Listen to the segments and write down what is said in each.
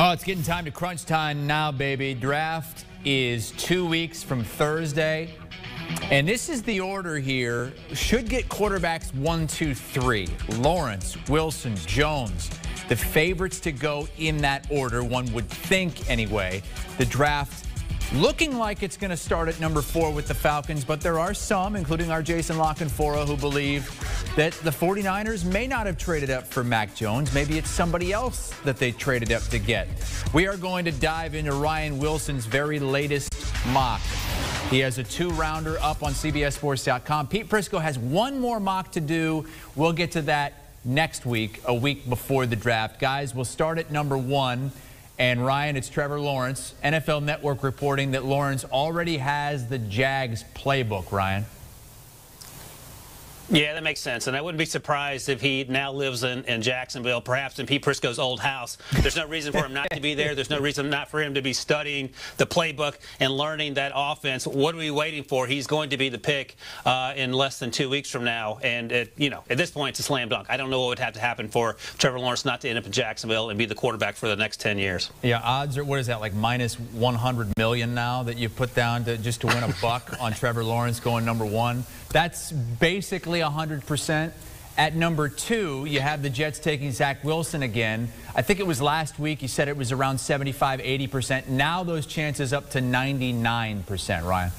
Oh, it's getting time to crunch time now, baby. Draft is 2 weeks from Thursday. And this is the order here. Should get quarterbacks 1, 2, 3. Lawrence, Wilson, Jones. The favorites to go in that order, one would think anyway. The draft looking like it's going to start at number 4 with the Falcons, but there are some, including our Jason Lockenfora, who believe that the 49ers may not have traded up for Mac Jones. Maybe it's somebody else that they traded up to get. We are going to dive into Ryan Wilson's very latest mock. He has a 2-rounder up on CBSSports.com. Pete Prisco has one more mock to do. We'll get to that next week, a week before the draft. Guys, we'll start at number 1. And Ryan, it's Trevor Lawrence. NFL Network reporting that Lawrence already has the Jags playbook, Ryan. Yeah, that makes sense. And I wouldn't be surprised if he now lives in Jacksonville, perhaps in Pete Prisco's old house. There's no reason for him not to be there. There's no reason not for him to be studying the playbook and learning that offense. What are we waiting for? He's going to be the pick in less than 2 weeks from now. And, at this point, it's a slam dunk. I don't know what would have to happen for Trevor Lawrence not to end up in Jacksonville and be the quarterback for the next 10 years. Yeah, odds are, what is that, like minus 100 million now that you put down just to win a buck on Trevor Lawrence going number 1? That's basically 100%. At number 2, you have the Jets taking Zach Wilson again. I think it was last week you said it was around 75, 80%. Now those chances up to 99%, Ryan.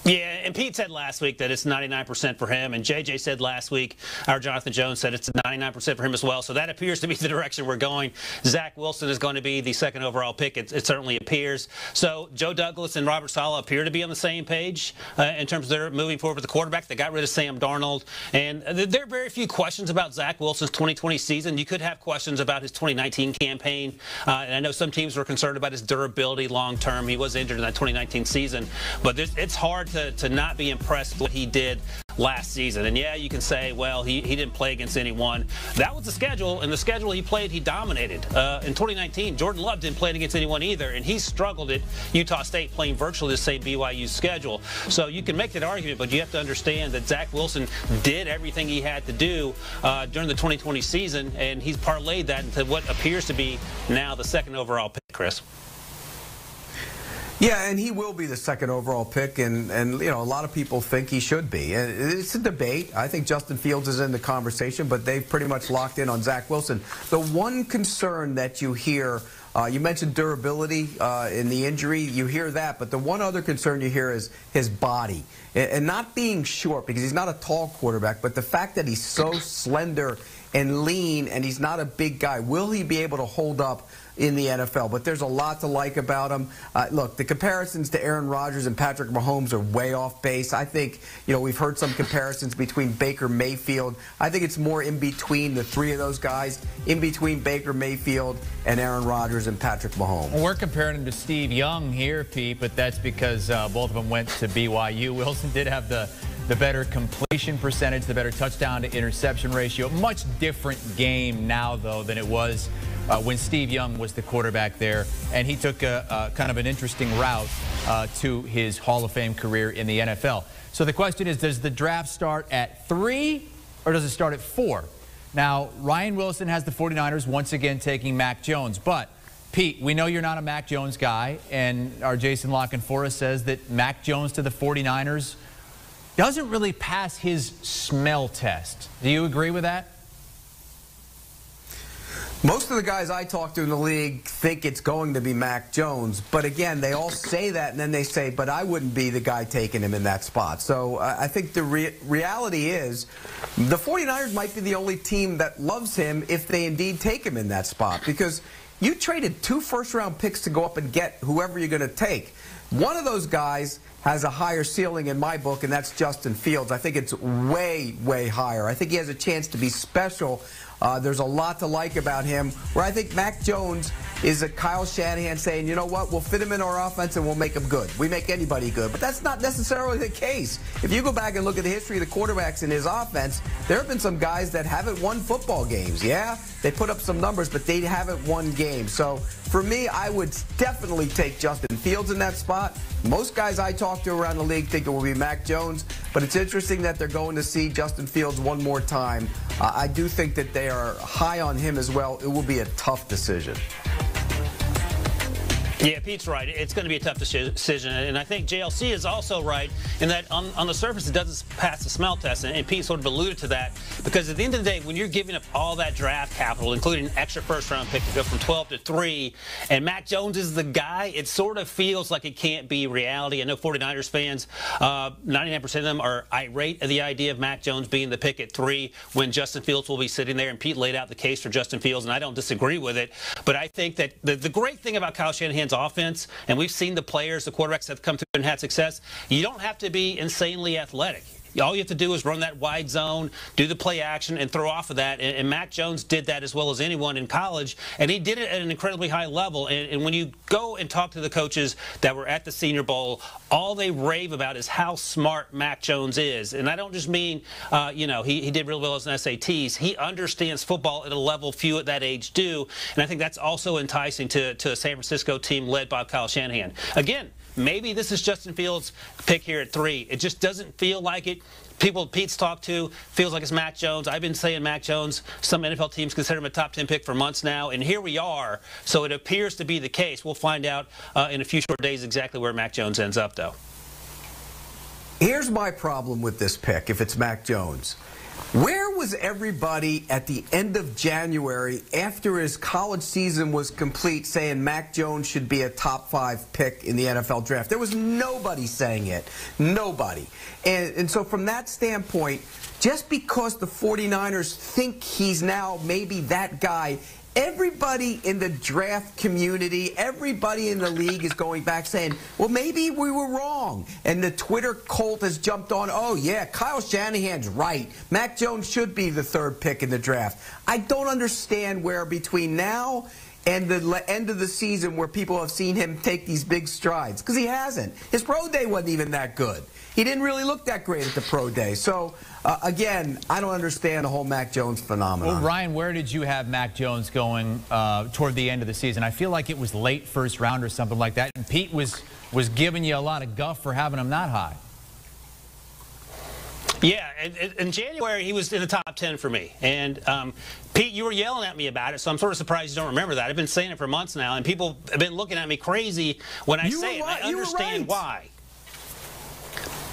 Yeah, and Pete said last week that it's 99% for him, and JJ said last week, our Jonathan Jones said it's 99% for him as well, so that appears to be the direction we're going. Zach Wilson is going to be the 2nd overall pick. It certainly appears. So Joe Douglas and Robert Saleh appear to be on the same page in terms of their moving forward with the quarterback. They got rid of Sam Darnold, and there are very few questions about Zach Wilson's 2020 season. You could have questions about his 2019 campaign, and I know some teams were concerned about his durability long term. He was injured in that 2019 season, but it's hard to not be impressed with what he did last season. And yeah, you can say, well, he didn't play against anyone. That was the schedule, and the schedule he played, he dominated. In 2019, Jordan Love didn't play against anyone either, and he struggled at Utah State playing virtually the same BYU schedule. So you can make that argument, but you have to understand that Zach Wilson did everything he had to do during the 2020 season, and he's parlayed that into what appears to be now the 2nd overall pick, Chris. Yeah, and he will be the 2nd overall pick, and a lot of people think he should be. It's a debate. I think Justin Fields is in the conversation, but they've pretty much locked in on Zach Wilson. The one concern that you hear, you mentioned durability in the injury, you hear that, but the one other concern you hear is his body. And not being short, because he's not a tall quarterback, but the fact that he's so slender and lean, and he's not a big guy. Will he be able to hold up in the NFL? But there's a lot to like about him. Look, the comparisons to Aaron Rodgers and Patrick Mahomes are way off base. I think, we've heard some comparisons between Baker Mayfield. I think it's more in between the 3 of those guys, in between Baker Mayfield and Aaron Rodgers and Patrick Mahomes. Well, we're comparing him to Steve Young here, Pete, but that's because both of them went to BYU. Wilson did have the better completion percentage, the better touchdown to interception ratio. Much different game now, though, than it was when Steve Young was the quarterback there. And he took a kind of an interesting route to his Hall of Fame career in the NFL. So the question is, does the draft start at 3 or does it start at 4? Now, Ryan Wilson has the 49ers once again taking Mac Jones. But, Pete, we know you're not a Mac Jones guy, and our Jason Lockenfora says that Mac Jones to the 49ers doesn't really pass his smell test. Do you agree with that? Most of the guys I talk to in the league think it's going to be Mac Jones. But again, they all say that, and then they say, but I wouldn't be the guy taking him in that spot. So I think the reality is the 49ers might be the only team that loves him if they indeed take him in that spot. Because you traded 2 first-round picks to go up and get whoever you're going to take. One of those guys has a higher ceiling in my book, and that's Justin Fields. I think it's way, way higher. I think he has a chance to be special. There's a lot to like about him, where I think Mac Jones is a Kyle Shanahan saying, you know what, we'll fit him in our offense and we'll make him good. We make anybody good. But that's not necessarily the case. If you go back and look at the history of the quarterbacks in his offense, there have been some guys that haven't won football games. Yeah, they put up some numbers, but they haven't won games. So for me, I would definitely take Justin Fields in that spot. Most guys I talk to around the league think it will be Mac Jones, but it's interesting that they're going to see Justin Fields one more time. I do think that they are high on him as well. It will be a tough decision. Yeah, Pete's right. It's going to be a tough decision. And I think JLC is also right in that on the surface it doesn't pass the smell test. And Pete sort of alluded to that because at the end of the day, when you're giving up all that draft capital, including an extra first-round pick to go from 12 to 3, and Mac Jones is the guy, it sort of feels like it can't be reality. I know 49ers fans, 99% of them are irate at the idea of Mac Jones being the pick at 3 when Justin Fields will be sitting there. And Pete laid out the case for Justin Fields, and I don't disagree with it. But I think that the great thing about Kyle Shanahan's offense, and we've seen the players, the quarterbacks that have come through and had success, you don't have to be insanely athletic. All you have to do is run that wide zone, do the play action, and throw off of that. And Mac Jones did that as well as anyone in college, and he did it at an incredibly high level. And when you go and talk to the coaches that were at the Senior Bowl, all they rave about is how smart Mac Jones is. And I don't just mean, he did real well as an SATs. He understands football at a level few at that age do. And I think that's also enticing to a San Francisco team led by Kyle Shanahan. Again, maybe this is Justin Fields' pick here at 3. It just doesn't feel like it. People Pete's talked to feels like it's Mac Jones. I've been saying Mac Jones. Some NFL teams consider him a top 10 pick for months now, and here we are. So it appears to be the case. We'll find out in a few short days exactly where Mac Jones ends up, though. Here's my problem with this pick, if it's Mac Jones. Where was everybody at the end of January after his college season was complete saying Mac Jones should be a top 5 pick in the NFL draft? There was nobody saying it. Nobody. And so from that standpoint, just because the 49ers think he's now maybe that guy, everybody in the draft community, everybody in the league is going back saying, well, maybe we were wrong. And the Twitter cult has jumped on, oh, yeah, Kyle Shanahan's right. Mac Jones should be the 3rd pick in the draft. I don't understand where between now and the end of the season where people have seen him take these big strides, because he hasn't. His pro day wasn't even that good. He didn't really look that great at the pro day. So, again, I don't understand the whole Mac Jones phenomenon. Well, Ryan, where did you have Mac Jones going toward the end of the season? I feel like it was late first round or something like that. And Pete was giving you a lot of guff for having him that high. Yeah, in January, he was in the top 10 for me. And, Pete, you were yelling at me about it, so I'm sort of surprised you don't remember that. I've been saying it for months now, and people have been looking at me crazy when I say it. I understand why.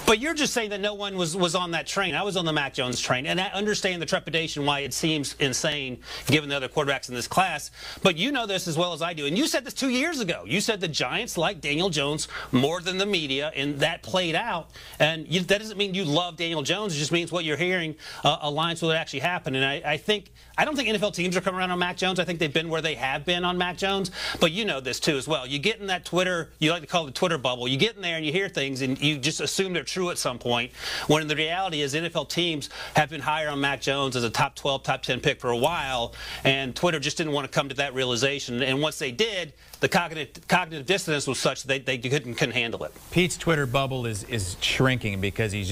But you're just saying that no one was on that train. I was on the Mac Jones train, and I understand the trepidation why it seems insane given the other quarterbacks in this class. But you know this as well as I do. And you said this 2 years ago. You said the Giants like Daniel Jones more than the media, and that played out. And that doesn't mean you love Daniel Jones. It just means what you're hearing aligns with what actually happened. And I don't think NFL teams are coming around on Mac Jones. I think they've been where they have been on Mac Jones. But you know this, too, as well. You get in that Twitter, you like to call it the Twitter bubble. You get in there and you hear things, and you just assume they're true at some point, when the reality is NFL teams have been higher on Mac Jones as a top 12, top 10 pick for a while, and Twitter just didn't want to come to that realization. And once they did, the cognitive dissonance was such that they couldn't handle it. Pete's Twitter bubble is shrinking because he's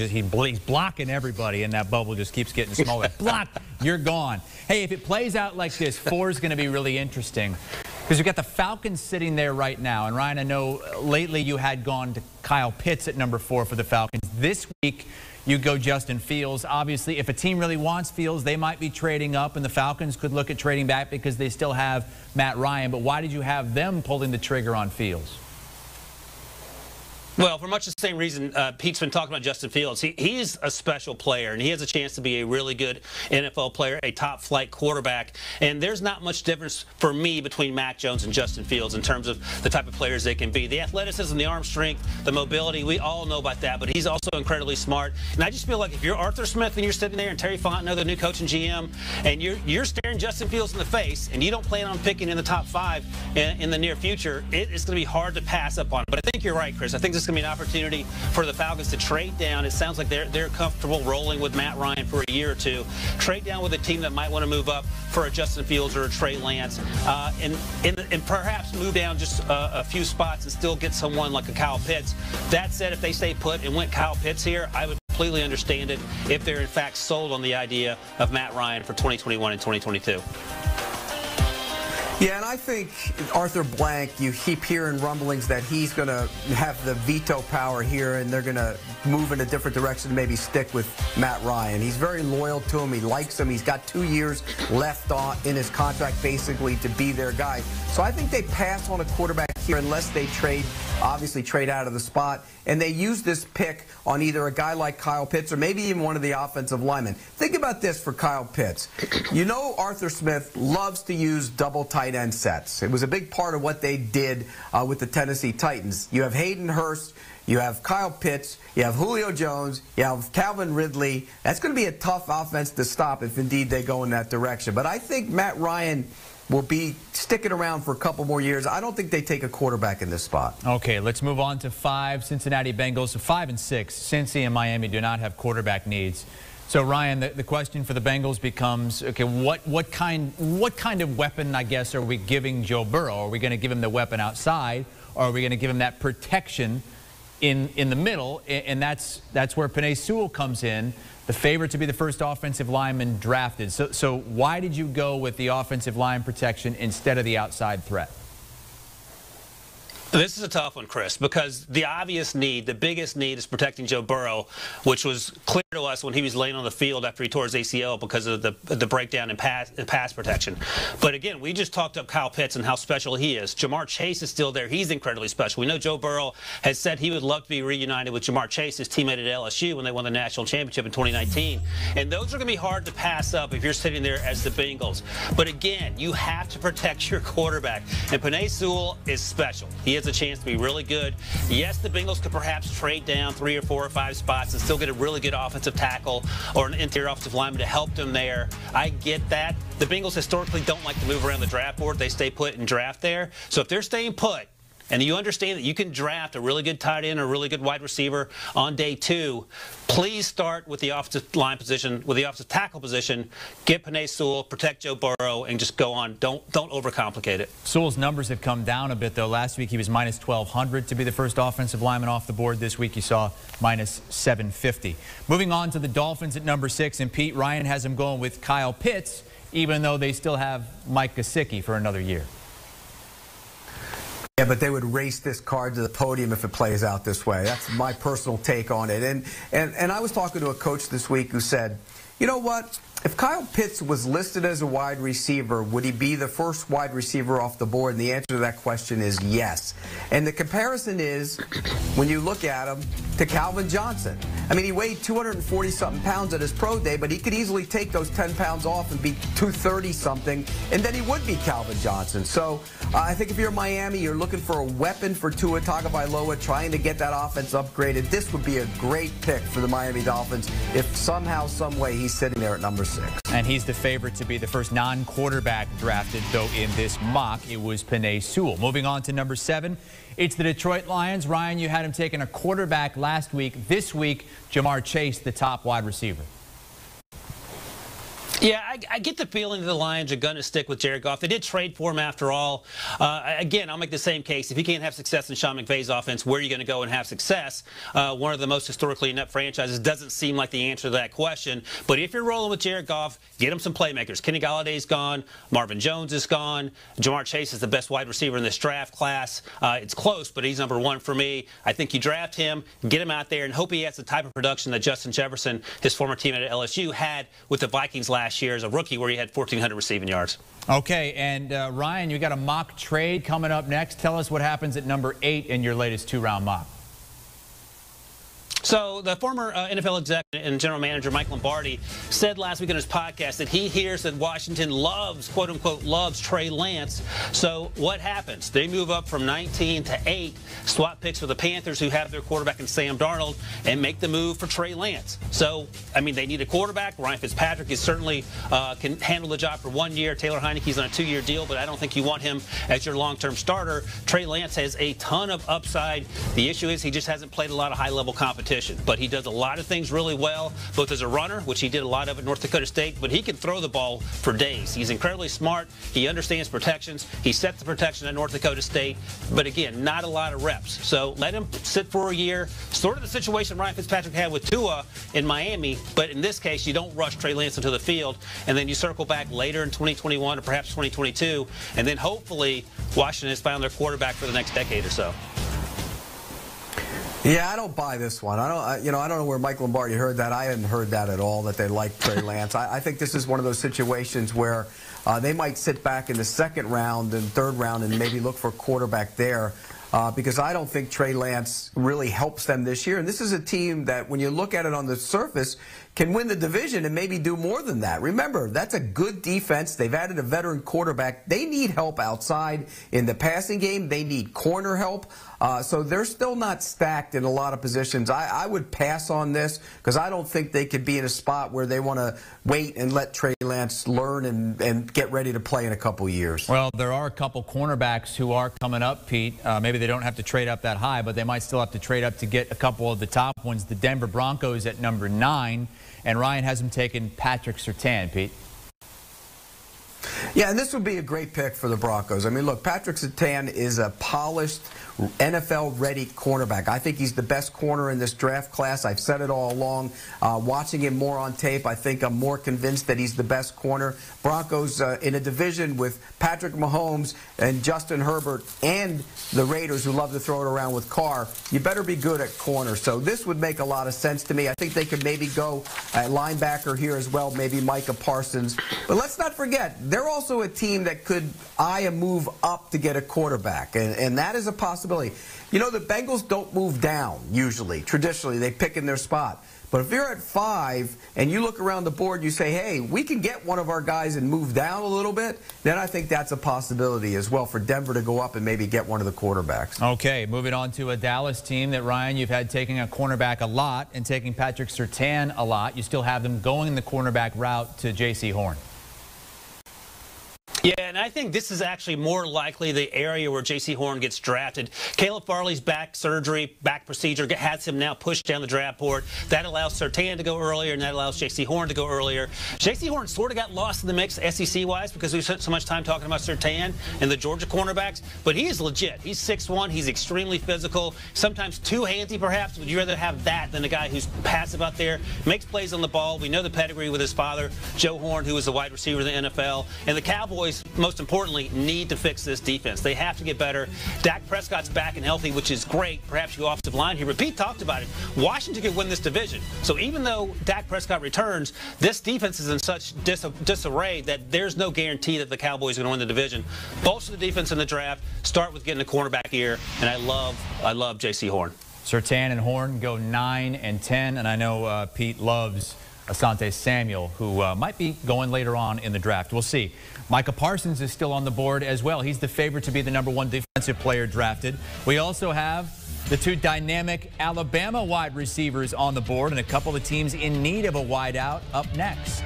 blocking everybody, and that bubble just keeps getting smaller. Block, you're gone. Hey, if it plays out like this, 4 is going to be really interesting. Because you've got the Falcons sitting there right now. And, Ryan, I know lately you had gone to Kyle Pitts at number 4 for the Falcons. This week, you go Justin Fields. Obviously, if a team really wants Fields, they might be trading up, and the Falcons could look at trading back because they still have Matt Ryan. But why did you have them pulling the trigger on Fields? Well, for much the same reason Pete's been talking about Justin Fields. He's a special player, and he has a chance to be a really good NFL player, a top-flight quarterback. And there's not much difference for me between Mac Jones and Justin Fields in terms of the type of players they can be. The athleticism, the arm strength, the mobility, we all know about that, but he's also incredibly smart. And I just feel like if you're Arthur Smith and you're sitting there and Terry Fontenot, the new coach and GM, and you're staring Justin Fields in the face and you don't plan on picking in the top 5 in the near future, it's going to be hard to pass up on. But I think you're right, Chris. I think this is going to be an opportunity for the Falcons to trade down. It sounds like they're comfortable rolling with Matt Ryan for a year or two. Trade down with a team that might want to move up for a Justin Fields or a Trey Lance, and perhaps move down just a few spots and still get someone like a Kyle Pitts. That said, if they stay put and went Kyle Pitts here, I would completely understand it if they're in fact sold on the idea of Matt Ryan for 2021 and 2022. Yeah, and I think Arthur Blank, you keep hearing rumblings that he's going to have the veto power here and they're going to move in a different direction, maybe stick with Matt Ryan. He's very loyal to him. He likes him. He's got 2 years left in his contract basically to be their guy. So I think they pass on a quarterback here unless they obviously trade out of the spot. And they use this pick on either a guy like Kyle Pitts or maybe even one of the offensive linemen. Think about this for Kyle Pitts. You know Arthur Smith loves to use double tight end sets. It was a big part of what they did with the Tennessee Titans. You have Hayden Hurst, you have Kyle Pitts, you have Julio Jones, you have Calvin Ridley. That's going to be a tough offense to stop if indeed they go in that direction. But I think Matt Ryan will be sticking around for a couple more years. I don't think they take a quarterback in this spot. Okay, let's move on to 5 Cincinnati Bengals. 5 and 6. Cincy and Miami do not have quarterback needs. So Ryan, the question for the Bengals becomes, okay, what kind of weapon, I guess, are we giving Joe Burrow? Are we going to give him the weapon outside, or are we going to give him that protection in the middle? And that's where Penei Sewell comes in, the favorite to be the first offensive lineman drafted. So why did you go with the offensive line protection instead of the outside threat? This is a tough one, Chris, because the obvious need, the biggest need, is protecting Joe Burrow, which was clear to us when he was laying on the field after he tore his ACL because of the breakdown in pass protection. But again, we just talked up Kyle Pitts and how special he is. Jamar Chase is still there. He's incredibly special. We know Joe Burrow has said he would love to be reunited with Jamar Chase, his teammate at LSU, when they won the national championship in 2019. And those are going to be hard to pass up if you're sitting there as the Bengals. But again, you have to protect your quarterback. And Penei Sewell is special. He has a chance to be really good. Yes, the Bengals could perhaps trade down 3 or 4 or 5 spots and still get a really good offensive tackle or an interior offensive lineman to help them there. I get that. The Bengals historically don't like to move around the draft board. They stay put and draft there. So if they're staying put, and you understand that you can draft a really good tight end or a really good wide receiver on day 2, please start with the offensive line position, with the offensive tackle position, get Penei Sewell, protect Joe Burrow, and just go on. Don't overcomplicate it. Sewell's numbers have come down a bit, though. Last week he was minus 1,200 to be the first offensive lineman off the board. This week you saw minus 750. Moving on to the Dolphins at number 6, and Pete, Ryan has him going with Kyle Pitts, even though they still have Mike Gesicki for another year. Yeah, but they would race this card to the podium if it plays out this way. That's my personal take on it. And I was talking to a coach this week who said, you know what? If Kyle Pitts was listed as a wide receiver, would he be the first wide receiver off the board? And the answer to that question is yes. And the comparison is, when you look at him, to Calvin Johnson. I mean, he weighed 240-something pounds at his pro day, but he could easily take those 10 pounds off and be 230-something, and then he would be Calvin Johnson. So I think if you're Miami, you're looking for a weapon for Tua Tagovailoa, trying to get that offense upgraded. This would be a great pick for the Miami Dolphins if somehow, some way, he's sitting there at number 6. And he's the favorite to be the first non-quarterback drafted, though in this mock it was Penei Sewell. Moving on to number 7, it's the Detroit Lions. Ryan, you had him taking a quarterback last week. This week, Jamar Chase, the top wide receiver. Yeah, I get the feeling that the Lions are going to stick with Jared Goff. They did trade for him after all. Again, I'll make the same case. If you can't have success in Sean McVay's offense, where are you going to go and have success? One of the most historically inept franchises doesn't seem like the answer to that question. But if you're rolling with Jared Goff, get him some playmakers. Kenny Galladay's gone. Marvin Jones is gone. Jamar Chase is the best wide receiver in this draft class. It's close, but he's number 1 for me. I think you draft him, get him out there, and hope he has the type of production that Justin Jefferson, his former teammate at LSU, had with the Vikings last year as a rookie, where he had 1,400 receiving yards. Okay, and Ryan, you got a mock trade coming up next. Tell us what happens at number 8 in your latest 2-round mock. So the former NFL exec and general manager Mike Lombardi said last week on his podcast that he hears that Washington loves, quote unquote, loves Trey Lance. So what happens? They move up from 19 to 8, swap picks with the Panthers, who have their quarterback in Sam Darnold, and make the move for Trey Lance. So, I mean, they need a quarterback. Ryan Fitzpatrick is certainly can handle the job for 1 year. Taylor Heineke's on a 2-year deal, but I don't think you want him as your long-term starter. Trey Lance has a ton of upside. The issue is he just hasn't played a lot of high-level competition. competition. But he does a lot of things really well, both as a runner, which he did a lot of at North Dakota State, but he can throw the ball for days. He's incredibly smart. He understands protections. He set the protection at North Dakota State. But again, not a lot of reps. So let him sit for a year. Sort of the situation Ryan Fitzpatrick had with Tua in Miami, but in this case, you don't rush Trey Lance into the field, and then you circle back later in 2021 or perhaps 2022, and then hopefully Washington has found their quarterback for the next decade or so. Yeah, I don't buy this one. I don't know where Mike Lombardi heard that. I hadn't heard that at all, that they like Trey Lance. I think this is one of those situations where they might sit back in the second round and third round and maybe look for a quarterback there. Because I don't think Trey Lance really helps them this year. And this is a team that, when you look at it on the surface, can win the division and maybe do more than that. Remember, that's a good defense. They've added a veteran quarterback. They need help outside in the passing game. They need corner help. So they're still not stacked in a lot of positions. I would pass on this because I don't think they could be in a spot where they want to wait and let Trey Lance learn and get ready to play in a couple years. Well, there are a couple cornerbacks who are coming up, Pete. Maybe they don't have to trade up that high, but they might still have to trade up to get a couple of the top ones. The Denver Broncos at number 9, and Ryan has him taking Patrick Surtain, Pete. Yeah, and this would be a great pick for the Broncos. I mean, look, Patrick Surtain is a polished, NFL-ready cornerback. I think he's the best corner in this draft class. I've said it all along. Watching him more on tape, I think I'm more convinced that he's the best corner. Broncos in a division with Patrick Mahomes and Justin Herbert and the Raiders, who love to throw it around with Carr. You better be good at corner. So this would make a lot of sense to me. I think they could maybe go at linebacker here as well, maybe Micah Parsons. But let's not forget, they're also a team that could eye a move up to get a quarterback, and that is a possibility. You know, the Bengals don't move down usually. Traditionally, they pick in their spot. But if you're at 5 and you look around the board, you say, hey, we can get one of our guys and move down a little bit, then I think that's a possibility as well for Denver to go up and maybe get one of the quarterbacks. Okay, moving on to a Dallas team that, Ryan, you've had taking a cornerback a lot and taking Patrick Surtain a lot. You still have them going the cornerback route to J.C. Horn. Yeah, and I think this is actually more likely the area where J.C. Horn gets drafted. Caleb Farley's back procedure has him now pushed down the draft board. That allows Surtain to go earlier, and that allows J.C. Horn to go earlier. J.C. Horn sort of got lost in the mix SEC-wise because we spent so much time talking about Surtain and the Georgia cornerbacks, but he is legit. He's 6'1". He's extremely physical, sometimes too handy perhaps. Would you rather have that than a guy who's passive out there, makes plays on the ball? We know the pedigree with his father, Joe Horn, who was the wide receiver in the NFL, and the Cowboys, most importantly, need to fix this defense. They have to get better. Dak Prescott's back and healthy, which is great. Perhaps you go offensive line here, but Pete talked about it. Washington could win this division. So even though Dak Prescott returns, this defense is in such disarray that there's no guarantee that the Cowboys are going to win the division. Bolster the defense in the draft. Start with getting a cornerback here, and I love J.C. Horn. Surtain and Horn go 9 and 10, and I know Pete loves Asante Samuel, who might be going later on in the draft. We'll see. Micah Parsons is still on the board as well. He's the favorite to be the #1 defensive player drafted. We also have the 2 dynamic Alabama wide receivers on the board and a couple of teams in need of a wideout up next.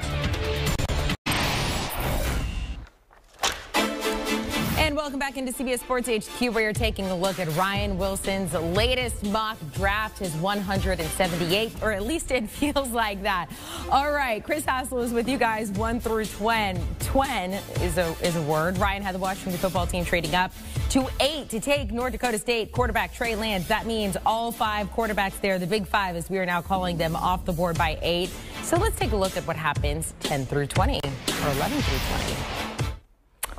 And welcome back into CBS Sports HQ, where you're taking a look at Ryan Wilson's latest mock draft, his 178th, or at least it feels like that. All right, Chris Hassel is with you guys 1 through 20. 20 is a word. Ryan had the Washington football team trading up to 8 to take North Dakota State quarterback Trey Lance. That means all 5 quarterbacks there, the Big 5, as we are now calling them, off the board by 8. So let's take a look at what happens 10 through 20, or 11 through 20.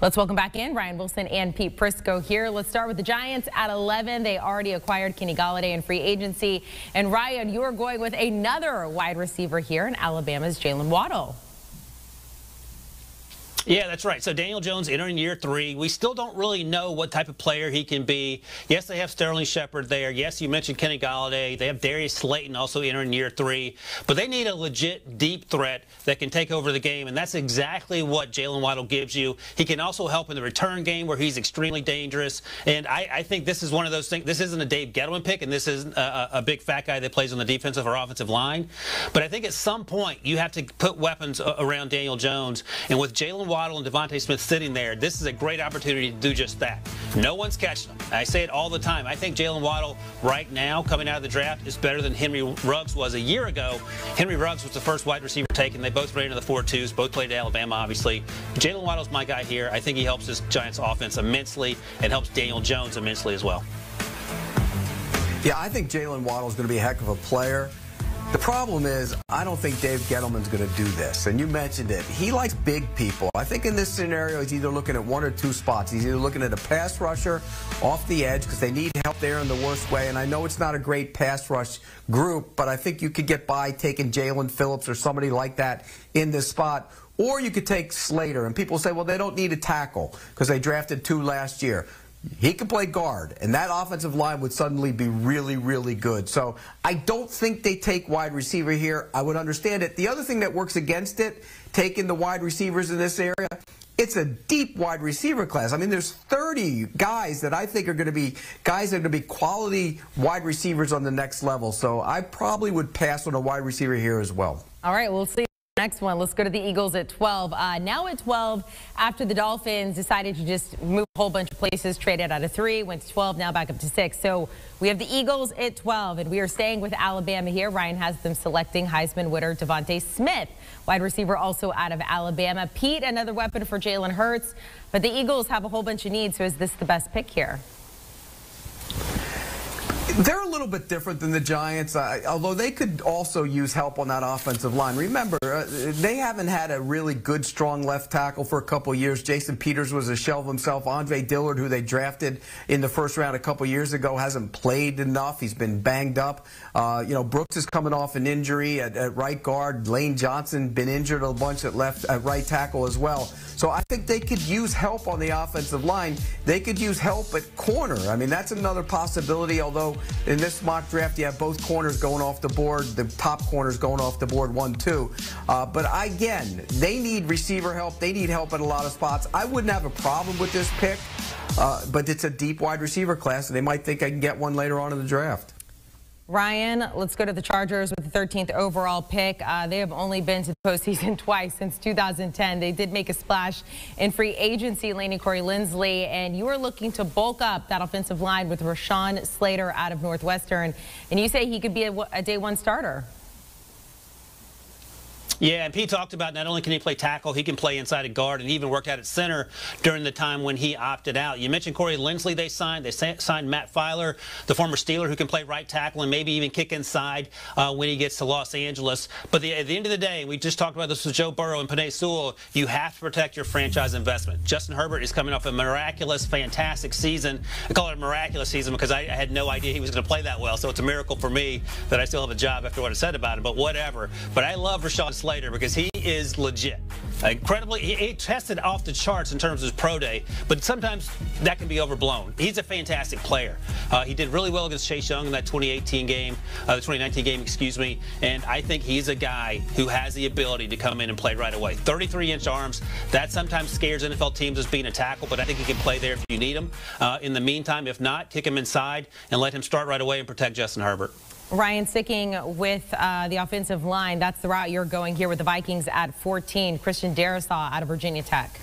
Let's welcome back in Ryan Wilson and Pete Prisco here. Let's start with the Giants at 11. They already acquired Kenny Golladay in free agency. And Ryan, you are going with another wide receiver here in Alabama's Jaylen Waddle. Yeah, that's right. So Daniel Jones entering year 3. We still don't really know what type of player he can be. Yes, they have Sterling Shepard there. Yes, you mentioned Kenny Golladay. They have Darius Slayton also entering year 3. But they need a legit deep threat that can take over the game, and that's exactly what Jaylen Waddle gives you. He can also help in the return game where he's extremely dangerous. And I think this is one of those things. This isn't a Dave Gettleman pick, and this isn't a big fat guy that plays on the defensive or offensive line. But I think at some point you have to put weapons around Daniel Jones. And with Jaylen Waddle Waddle and Devontae Smith sitting there, this is a great opportunity to do just that. No one's catching them. I say it all the time. I think Jaylen Waddle right now, coming out of the draft, is better than Henry Ruggs was a year ago. Henry Ruggs was the first wide receiver taken. They both ran into the 4.2s, both played at Alabama, obviously. Jaylen Waddle's my guy here. I think he helps this Giants offense immensely and helps Daniel Jones immensely as well. Yeah, I think Jaylen Waddle is going to be a heck of a player. The problem is, I don't think Dave Gettleman's going to do this. And you mentioned it. He likes big people. I think in this scenario, he's either looking at one or two spots. He's either looking at a pass rusher off the edge because they need help there in the worst way. And I know it's not a great pass rush group, but I think you could get by taking Jalen Phillips or somebody like that in this spot. Or you could take Slater. And people say, well, they don't need a tackle because they drafted 2 last year. He can play guard, and that offensive line would suddenly be really, really good. So I don't think they take wide receiver here. I would understand it. The other thing that works against it, taking the wide receivers in this area, it's a deep wide receiver class. I mean, there's 30 guys that I think are going to be guys that are going to be quality wide receivers on the next level. So I probably would pass on a wide receiver here as well. All right, we'll see. Next one, let's go to the Eagles at 12. Now at 12, after the Dolphins decided to just move a whole bunch of places, traded out of 3, went to 12, now back up to 6. So we have the Eagles at 12, and we are staying with Alabama here. Ryan has them selecting Heisman winner Devontae Smith, wide receiver also out of Alabama. Pete, another weapon for Jalen Hurts, but the Eagles have a whole bunch of needs, so is this the best pick here? They're a little bit different than the Giants, although they could also use help on that offensive line. Remember, they haven't had a really good, strong left tackle for a couple of years. Jason Peters was a shell of himself. Andre Dillard, who they drafted in the first round a couple of years ago, hasn't played enough. He's been banged up. Brooks is coming off an injury at right guard. Lane Johnson been injured a bunch at right tackle as well. So I think they could use help on the offensive line. They could use help at corner. I mean, that's another possibility, although in this mock draft, you have both corners going off the board, the top corners going off the board 1-2. But again, they need receiver help. They need help at a lot of spots. I wouldn't have a problem with this pick, but it's a deep wide receiver class, and they might think I can get one later on in the draft. Ryan, let's go to the Chargers with the 13th overall pick. They have only been to the postseason twice since 2010. They did make a splash in free agency, landing Corey Linsley, and you are looking to bulk up that offensive line with Rashawn Slater out of Northwestern, and you say he could be a day 1 starter. Yeah, and Pete talked about not only can he play tackle, he can play inside a guard, and he even worked out at center during the time when he opted out. You mentioned Corey Linsley they signed. They signed Matt Filer, the former Steeler, who can play right tackle and maybe even kick inside when he gets to Los Angeles. But at the end of the day, we just talked about this with Joe Burrow and Penei Sewell, you have to protect your franchise investment. Justin Herbert is coming off a miraculous, fantastic season. I call it a miraculous season because I had no idea he was going to play that well, so it's a miracle for me that I still have a job after what I said about him, but whatever. But I love Rashawn Slater because he is legit. Incredibly, he tested off the charts in terms of his pro day, but sometimes that can be overblown. He's a fantastic player. He did really well against Chase Young in that 2018 game, the 2019 game, excuse me, and I think he's a guy who has the ability to come in and play right away. 33-inch arms, that sometimes scares NFL teams as being a tackle, but I think he can play there if you need him. In the meantime, if not, kick him inside and let him start right away and protect Justin Herbert. Ryan, sticking with the offensive line, that's the route you're going here with the Vikings at 14. Christian Darrisaw out of Virginia Tech.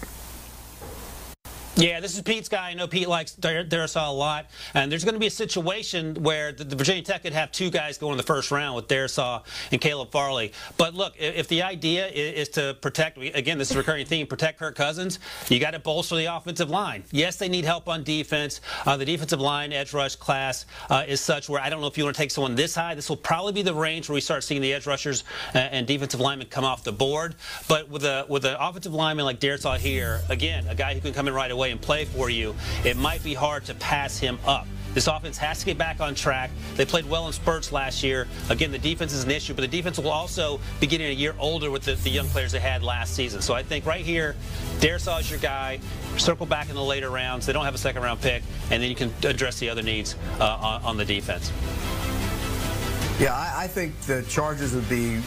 Yeah, this is Pete's guy. I know Pete likes Darrisaw a lot. And there's going to be a situation where the Virginia Tech could have 2 guys go in the first round with Darrisaw and Caleb Farley. But look, if the idea is to protect, again, this is a recurring theme, protect Kirk Cousins, you got to bolster the offensive line. Yes, they need help on defense. The defensive line edge rush class is such where I don't know if you want to take someone this high. This will probably be the range where we start seeing the edge rushers and defensive linemen come off the board. But with an offensive lineman like Darrisaw here, again, a guy who can come in right away and play for you, it might be hard to pass him up. This offense has to get back on track. They played well in spurts last year. Again, the defense is an issue, but the defense will also be getting a year older with the young players they had last season. So I think right here, Darrisaw is your guy. Circle back in the later rounds. They don't have a second-round pick, and then you can address the other needs on the defense. Yeah, I think the Chargers would be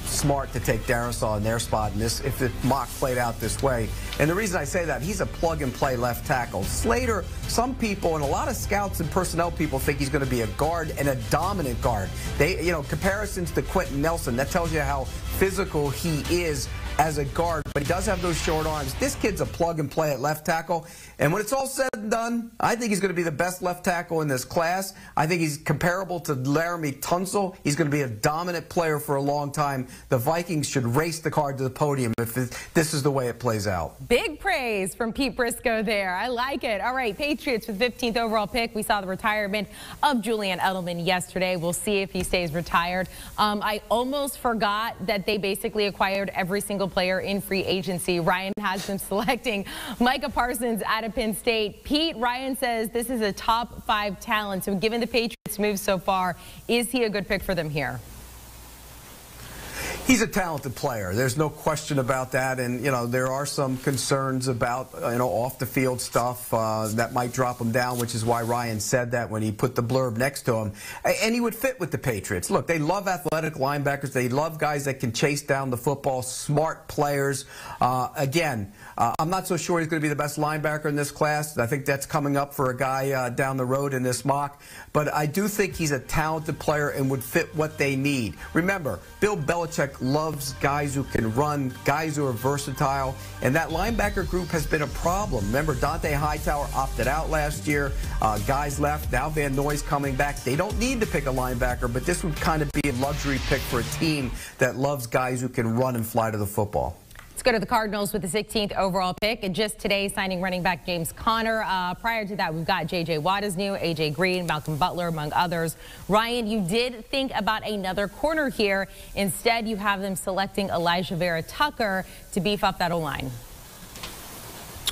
smart to take Darrisaw in their spot in this if the mock played out this way. And the reason I say that, he's a plug-and-play left tackle. Slater, some people and a lot of scouts and personnel people think he's going to be a guard and a dominant guard. Comparisons to Quentin Nelson, that tells you how physical he is as a guard, but he does have those short arms. This kid's a plug-and-play at left tackle, and when it's all said and done, I think he's going to be the best left tackle in this class. I think he's comparable to Laramie Tunsil. He's going to be a dominant player for a long time. The Vikings should race the card to the podium if this is the way it plays out. Big praise from Pete Prisco there. I like it. All right, Patriots with 15th overall pick. We saw the retirement of Julian Edelman yesterday. We'll see if he stays retired. I almost forgot that they basically acquired every single player in free agency. Ryan has them selecting Micah Parsons out of Penn State. Pete, Ryan says this is a top 5 talent. So given the Patriots' moves so far, is he a good pick for them here? He's a talented player. There's no question about that. And, you know, there are some concerns about, off the field stuff that might drop him down, which is why Ryan said that when he put the blurb next to him. And he would fit with the Patriots. Look, they love athletic linebackers. They love guys that can chase down the football, smart players. Again, I'm not so sure he's going to be the best linebacker in this class. I think that's coming up for a guy down the road in this mock. But I do think he's a talented player and would fit what they need. Remember, Bill Belichick loves guys who can run, guys who are versatile, and that linebacker group has been a problem. Remember, Dante Hightower opted out last year. Guys left. Now Van Noy's coming back. They don't need to pick a linebacker, but this would kind of be a luxury pick for a team that loves guys who can run and fly to the football. Let's go to the Cardinals with the 16th overall pick. And just today, signing running back James Conner. Prior to that, we've got J.J. Watt is new, A.J. Green, Malcolm Butler, among others. Ryan, you did think about another corner here. Instead, you have them selecting Elijah Vera Tucker to beef up that O-line.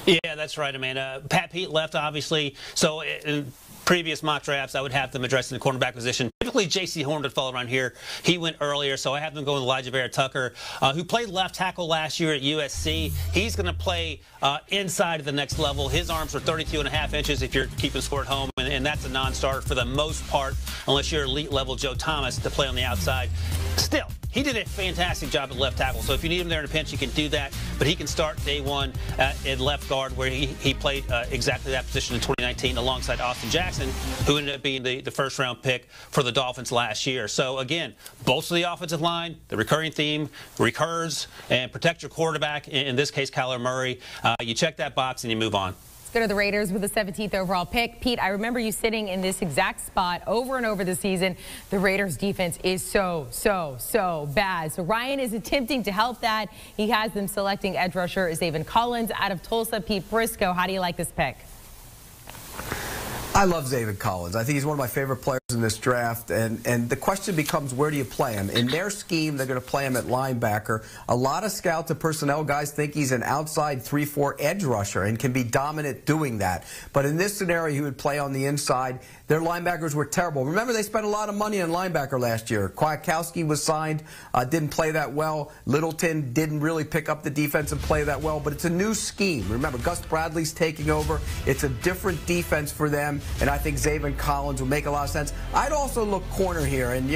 Yeah, that's right, Amanda. Pat Pete left, obviously. So in previous mock drafts, I would have them addressing the cornerback position. Typically, J.C. Horn would fall around here. He went earlier, so I have them going with Elijah Vera Tucker, who played left tackle last year at USC. He's going to play inside of the next level. His arms are 32.5 inches if you're keeping score at home, and that's a non-starter for the most part, unless you're elite level Joe Thomas to play on the outside. Still, he did a fantastic job at left tackle, so if you need him there in a pinch, you can do that. But he can start day one at left guard, where he played exactly that position in 2019 alongside Austin Jackson, who ended up being the first-round pick for the Dolphins last year. So, again, bolster the offensive line. The recurring theme recurs, and protect your quarterback, in this case, Kyler Murray. You check that box, and you move on. Go to the Raiders with the 17th overall pick. Pete, I remember you sitting in this exact spot over and over the season. The Raiders defense is so bad. So Ryan is attempting to help that. He has them selecting edge rusher Zayvon Collins out of Tulsa. Pete Prisco, how do you like this pick? I love Zayvon Collins. I think he's one of my favorite players in this draft, and the question becomes, where do you play him? In their scheme, they're going to play him at linebacker. A lot of scout to personnel guys think he's an outside 3-4 edge rusher and can be dominant doing that. But in this scenario, he would play on the inside. Their linebackers were terrible. Remember, they spent a lot of money on linebacker last year. Kwiatkowski was signed, didn't play that well. Littleton didn't really pick up the defense and play that well, but it's a new scheme. Remember, Gus Bradley's taking over. It's a different defense for them, and I think Zayvon Collins will make a lot of sense. I'd also look corner here, and,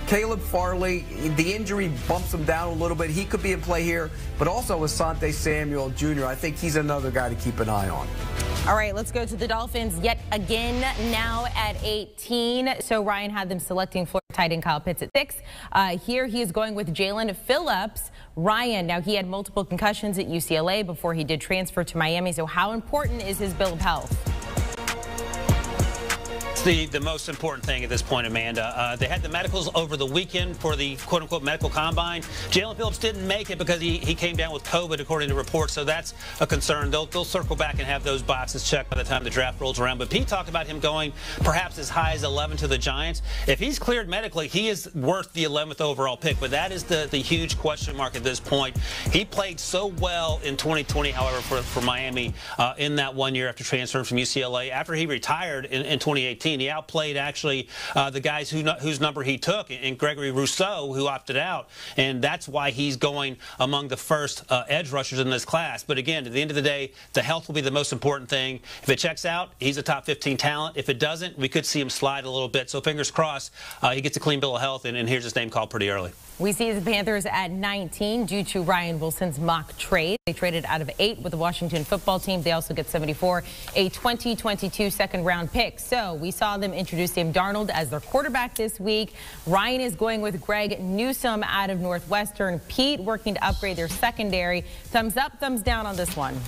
Caleb Farley, the injury bumps him down a little bit. He could be in play here, but also Asante Samuel Jr. I think he's another guy to keep an eye on. All right, let's go to the Dolphins yet again, now at 18. So Ryan had them selecting Florida tight end Kyle Pitts at 6. Here he is going with Jaylen Phillips. Ryan, now he had multiple concussions at UCLA before he did transfer to Miami. So how important is his bill of health? The most important thing at this point, Amanda. They had the medicals over the weekend for the quote-unquote medical combine. Jaylen Phillips didn't make it because he came down with COVID, according to reports, so that's a concern. They'll circle back and have those boxes checked by the time the draft rolls around. But Pete talked about him going perhaps as high as 11 to the Giants. If he's cleared medically, he is worth the 11th overall pick, but that is the huge question mark at this point. He played so well in 2020, however, for Miami in that 1 year after transferring from UCLA. After he retired in 2018, he outplayed actually the guys whose number he took, and Gregory Rousseau, who opted out, and that's why he's going among the first edge rushers in this class. But again, at the end of the day, the health will be the most important thing. If it checks out, he's a top 15 talent. If it doesn't, we could see him slide a little bit. So fingers crossed he gets a clean bill of health, and here's his name called pretty early. We see the Panthers at 19 due to Ryan Wilson's mock trade. They traded out of 8 with the Washington football team. They also get 74, a 2022 second-round pick. So we saw saw them introduce Sam Darnold as their quarterback this week. Ryan is going with Greg Newsome out of Northwestern. Pete working to upgrade their secondary. Thumbs up, thumbs down on this one.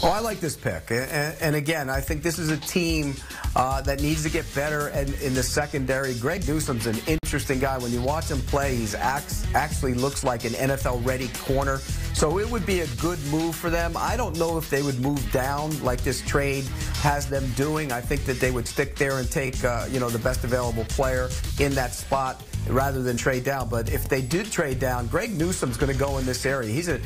Oh, I like this pick. And again, I think this is a team that needs to get better in the secondary. Greg Newsome's an interesting guy. When you watch him play, he's actually looks like an NFL-ready corner. So it would be a good move for them. I don't know if they would move down like this trade has them doing. I think that they would stick there and take the best available player in that spot rather than trade down. But if they did trade down, Greg Newsome's going to go in this area. He's a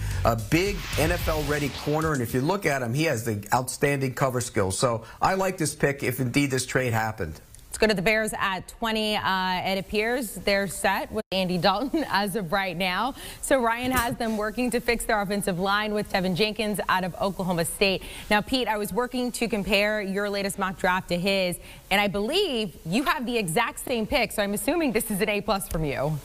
big NFL-ready corner, and if you look at him, he has the outstanding cover skills. So I like this pick if indeed this trade happened. Let's go to the Bears at 20. It appears they're set with Andy Dalton as of right now. So Ryan has them working to fix their offensive line with Tevin Jenkins out of Oklahoma State. Now, Pete, I was working to compare your latest mock draft to his, and I believe you have the exact same pick. So I'm assuming this is an A+ from you.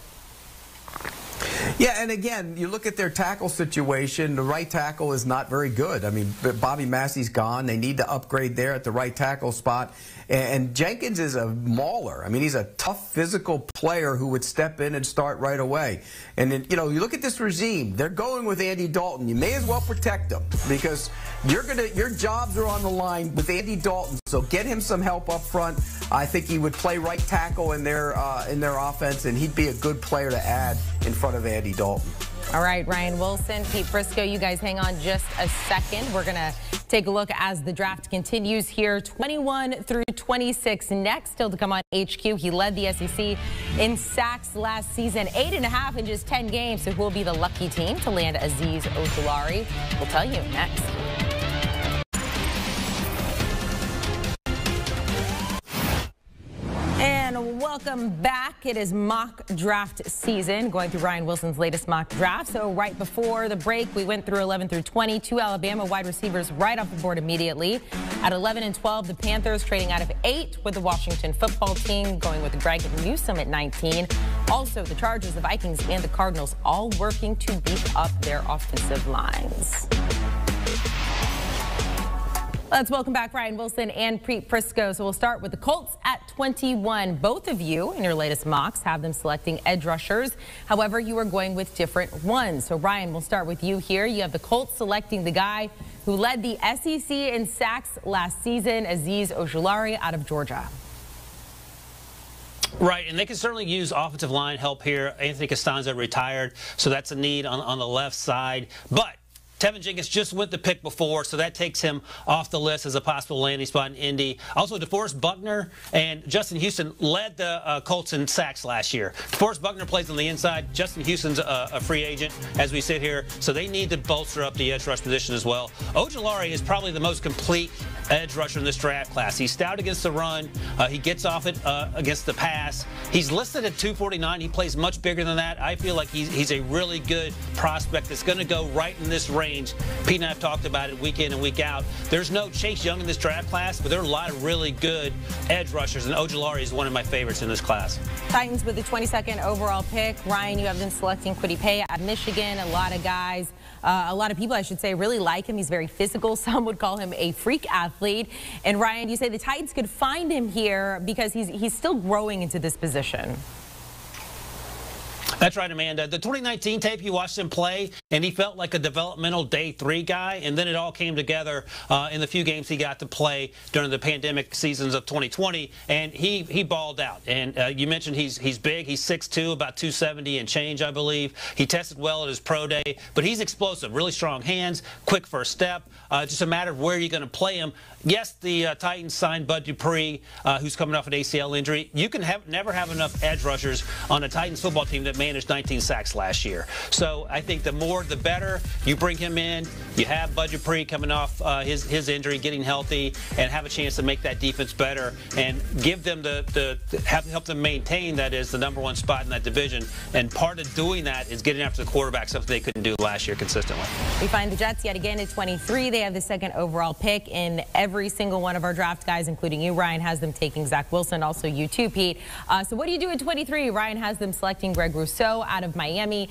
Yeah, and again, you look at their tackle situation. The right tackle is not very good. I mean, Bobby Massey's gone. They need to upgrade there at the right tackle spot. And Jenkins is a mauler. I mean, he's a tough physical player who would step in and start right away. And then, you look at this regime. They're going with Andy Dalton. You may as well protect him because your jobs are on the line with Andy Dalton. So get him some help up front. I think he would play right tackle in their offense, and he'd be a good player to add in front of Andy Dalton. All right, Ryan Wilson, Pete Prisco, you guys hang on just a second. We're going to take a look as the draft continues here. 21 through 26 next, still to come on HQ. He led the SEC in sacks last season, 8.5 in just 10 games. So who will be the lucky team to land Azeez Ojulari? We'll tell you next. And welcome back. It is mock draft season, going through Ryan Wilson's latest mock draft. So right before the break, we went through 11 through 20. 2 Alabama wide receivers right off the board immediately. At 11 and 12, the Panthers trading out of 8 with the Washington football team, going with Greg Newsome at 19. Also, the Chargers, the Vikings, and the Cardinals all working to beef up their offensive lines. Let's welcome back Ryan Wilson and Pete Prisco. So we'll start with the Colts at 21. Both of you in your latest mocks have them selecting edge rushers. However, you are going with different ones. So Ryan, we'll start with you here. You have the Colts selecting the guy who led the SEC in sacks last season, Azeez Ojulari out of Georgia. Right, and they can certainly use offensive line help here. Anthony Costanza retired, so that's a need on the left side. But Tevin Jenkins just went the pick before, so that takes him off the list as a possible landing spot in Indy. Also, DeForest Buckner and Justin Houston led the Colts in sacks last year. DeForest Buckner plays on the inside. Justin Houston's a free agent as we sit here, so they need to bolster up the edge rush position as well. Ojulari is probably the most complete edge rusher in this draft class. He's stout against the run. He gets off it against the pass. He's listed at 249. He plays much bigger than that. I feel like he's a really good prospect that's going to go right in this range. Pete and I have talked about it week in and week out. There's no Chase Young in this draft class, but there are a lot of really good edge rushers, and Ojulari is one of my favorites in this class. Titans with the 22nd overall pick. Ryan, you have them selecting Kwity Paye out of Michigan. A lot of guys, a lot of people, I should say, really like him. He's very physical. Some would call him a freak athlete. And Ryan, you say the Titans could find him here because he's still growing into this position. That's right, Amanda. The 2019 tape, you watched him play, and he felt like a developmental day 3 guy, and then it all came together in the few games he got to play during the pandemic seasons of 2020, and he balled out. And you mentioned he's big. He's 6'2", about 270 and change, I believe. He tested well at his pro day, but he's explosive, really strong hands, quick first step. Just a matter of where you're going to play him. Yes, the Titans signed Bud Dupree, who's coming off an ACL injury. You can never have enough edge rushers on a Titans football team that managed 19 sacks last year. So I think the more the better. You bring him in. You have Bud Dupree coming off his injury, getting healthy, and have a chance to make that defense better and give them help them maintain, that is, the #1 spot in that division. And part of doing that is getting after the quarterback, something they couldn't do last year consistently. We find the Jets yet again at 23. They have the 2nd overall pick, in every single one of our draft guys, including you, Ryan, has them taking Zach Wilson. Also you too, Pete. So what do you do at 23? Ryan has them selecting Greg Rousseau out of Miami.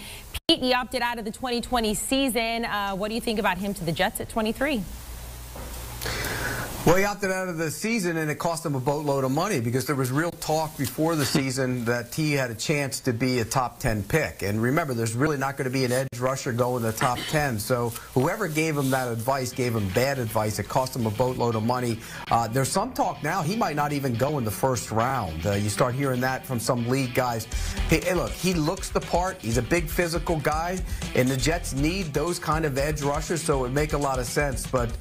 Pete, he opted out of the 2020 season. What do you think about him to the Jets at 23? Well, he opted out of the season, and it cost him a boatload of money because there was real talk before the season that he had a chance to be a top 10 pick. And remember, there's really not going to be an edge rusher going to the top 10. So whoever gave him that advice gave him bad advice. It cost him a boatload of money. There's some talk now he might not even go in the first round. You start hearing that from some league guys. Hey, look, he looks the part. He's a big physical guy, and the Jets need those kind of edge rushers, so it would make a lot of sense. But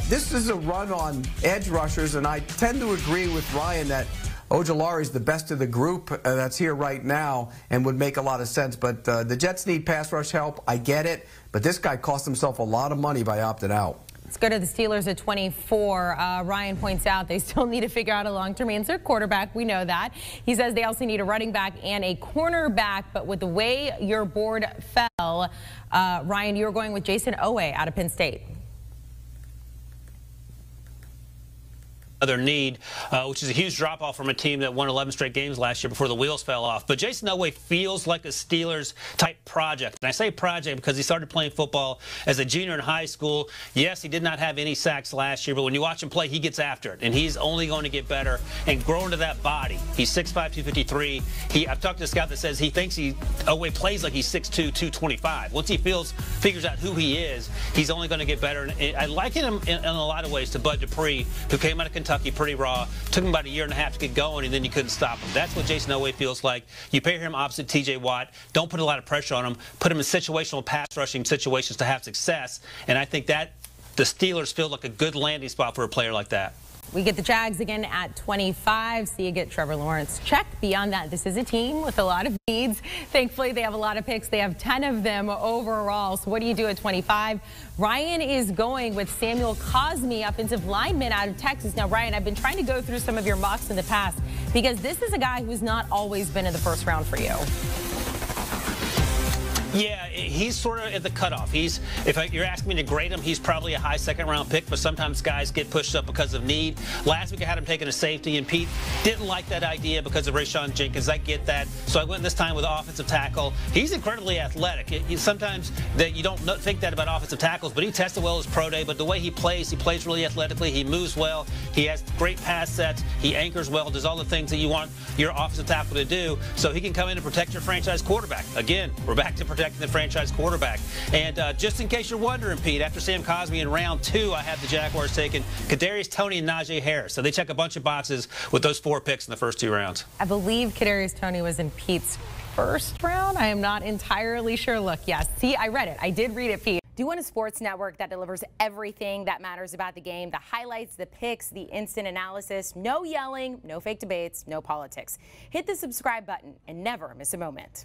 this is a run on edge rushers, and I tend to agree with Ryan that Ojulari is the best of the group that's here right now and would make a lot of sense. But the Jets need pass rush help. I get it. But this guy cost himself a lot of money by opting out. Let's go to the Steelers at 24. Ryan points out they still need to figure out a long-term answer quarterback. We know that. He says they also need a running back and a cornerback. But with the way your board fell, Ryan, you're going with Jason Owe out of Penn State. Other need, which is a huge drop-off from a team that won 11 straight games last year before the wheels fell off. But Jason Elway feels like a Steelers-type project. And I say project because he started playing football as a junior in high school. Yes, he did not have any sacks last year, but when you watch him play, he gets after it. And he's only going to get better and grow into that body. He's 6'5", 253. I've talked to a scout that says he thinks Elway plays like he's 6'2", 225. Once he figures out who he is, he's only going to get better. And I liken him in a lot of ways to Bud Dupree, who came out of Kentucky pretty raw, took him about a year and a half to get going, and then you couldn't stop him. That's what Jason Elway feels like. You pair him opposite T.J. Watt, don't put a lot of pressure on him, put him in situational pass rushing situations to have success, and I think that the Steelers feel like a good landing spot for a player like that. We get the Jags again at 25. See you get Trevor Lawrence. Check. Beyond that, this is a team with a lot of needs. Thankfully, they have a lot of picks. They have 10 of them overall. So what do you do at 25? Ryan is going with Samuel Cosmi, offensive lineman out of Texas. Now, Ryan, I've been trying to go through some of your mocks in the past because this is a guy who's not always been in the first round for you. Yeah, he's sort of at the cutoff. If you're asking me to grade him, he's probably a high second-round pick, but sometimes guys get pushed up because of need. Last week I had him taking a safety, and Pete didn't like that idea because of Rashawn Jenkins. I get that. So I went this time with offensive tackle. He's incredibly athletic. Sometimes that you don't think that about offensive tackles, but he tested well his pro day. But the way he plays really athletically. He moves well. He has great pass sets. He anchors well, does all the things that you want your offensive tackle to do. So he can come in and protect your franchise quarterback. Again, we're back to protecting the franchise quarterback. And just in case you're wondering, Pete, after Sam Cosmi in round 2, I have the Jaguars taking Kadarius Toney and Najee Harris. So they check a bunch of boxes with those 4 picks in the first 2 rounds. I believe Kadarius Toney was in Pete's first round. I am not entirely sure. Look, yes. See, I read it. I did read it, Pete. Do you want a sports network that delivers everything that matters about the game? The highlights, the picks, the instant analysis, no yelling, no fake debates, no politics. Hit the subscribe button and never miss a moment.